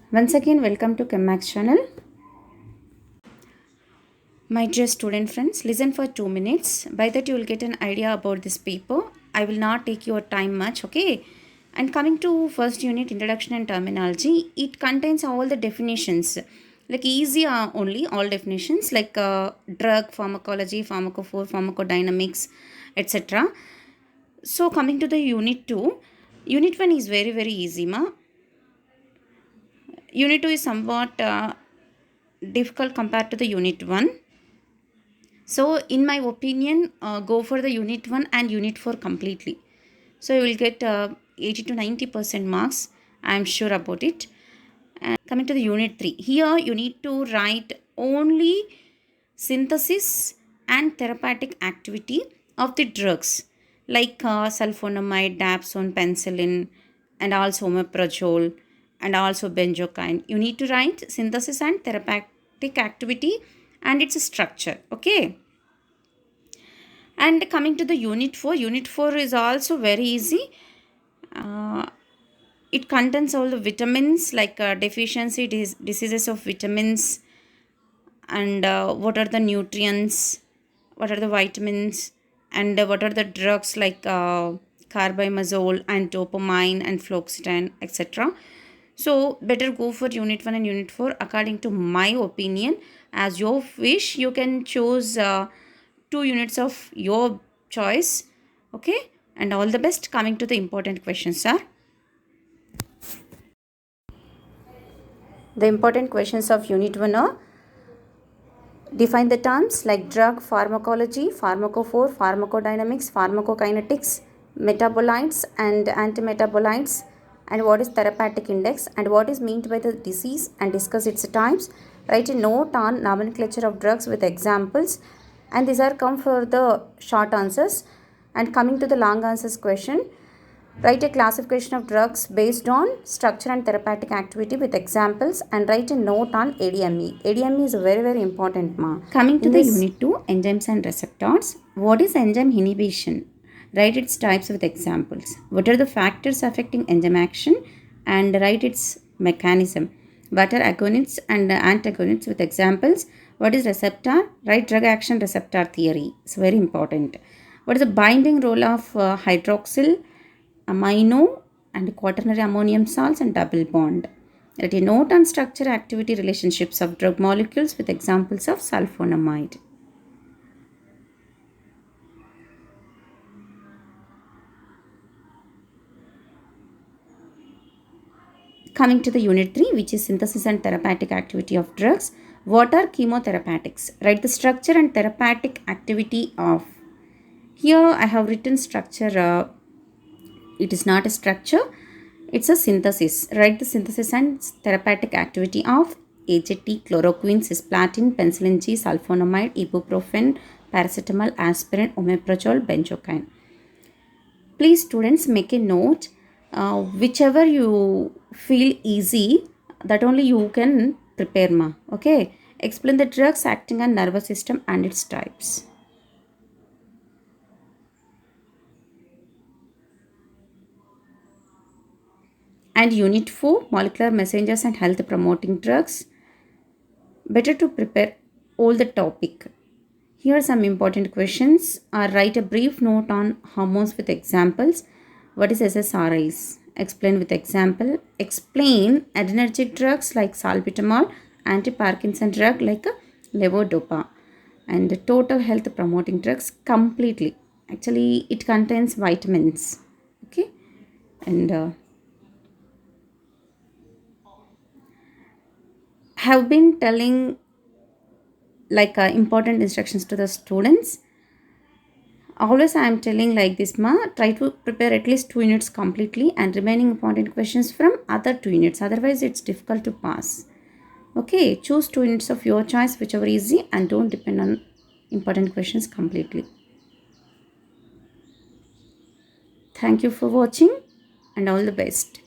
Once again, welcome to ChemMax channel. My dear student friends, listen for 2 minutes. By that, you will get an idea about this paper. I will not take your time much, okay? And coming to first unit, Introduction and Terminology, it contains all the definitions. Like easy only, all definitions like drug, pharmacology, pharmacophore, pharmacodynamics, etc. So, coming to the unit 2, unit 1 is very, very easy, ma. Unit 2 is somewhat difficult compared to the unit 1. So, in my opinion, go for the unit 1 and unit 4 completely. So, you will get 80 to 90% marks. I am sure about it. And coming to the unit 3. Here, you need to write only synthesis and therapeutic activity of the drugs like sulfonamide, dapsone, penicillin, and also omeprazole and also benzocaine. You need to write synthesis and therapeutic activity and its structure. Okay. And coming to the unit 4 is also very easy. Uh, it contains all the vitamins like deficiency diseases of vitamins and what are the nutrients, what are the vitamins, and what are the drugs like carbimazole and dopamine and fluoxetine, etc. So better go for unit 1 and unit 4 according to my opinion. As your wish, you can choose 2 units of your choice. Okay, and all the best. Coming to the important questions, sir. The important questions of unit 1 are: define the terms like drug, pharmacology, pharmacophore, pharmacodynamics, pharmacokinetics, metabolites and antimetabolites, and what is therapeutic index and what is meant by the disease and discuss its types. Write a note on nomenclature of drugs with examples, and these are come for the short answers. And coming to the long answers question, write a classification of drugs based on structure and therapeutic activity with examples and write a note on ADME. ADME is very, very important, ma. Coming to the unit 2, enzymes and receptors. What is enzyme inhibition? Write its types with examples. What are the factors affecting enzyme action and write its mechanism. What are agonists and antagonists with examples. What is receptor? Write drug action receptor theory. It's very important. What is the binding role of hydroxyl, amino and quaternary ammonium salts and double bond. Write a note on structure activity relationships of drug molecules with examples of sulfonamide. Coming to the unit 3, which is synthesis and therapeutic activity of drugs. What are chemotherapeutics? Write the structure and therapeutic activity of. Here I have written structure. It is not a structure. It's a synthesis. Write the synthesis and therapeutic activity of AZT, chloroquine, cisplatin, penicillin G, sulfonamide, ibuprofen, paracetamol, aspirin, omeprazole, benzocaine. Please students make a note. Whichever you feel easy, that only you can prepare, ma. Okay. Explain the drugs acting on nervous system and its types. And unit 4, molecular messengers and health promoting drugs. Better to prepare all the topic. Here are some important questions. Write a brief note on hormones with examples. What is SSRIs? Explain with example. Explain adrenergic drugs like salbutamol, anti-Parkinson drug like levodopa, and total health promoting drugs completely. Actually, it contains vitamins. Okay, and have been telling like important instructions to the students. Always I am telling like this, ma. Try to prepare at least 2 units completely and remaining important questions from other 2 units. Otherwise, it's difficult to pass. Okay, choose 2 units of your choice, whichever easy, and don't depend on important questions completely. Thank you for watching and all the best.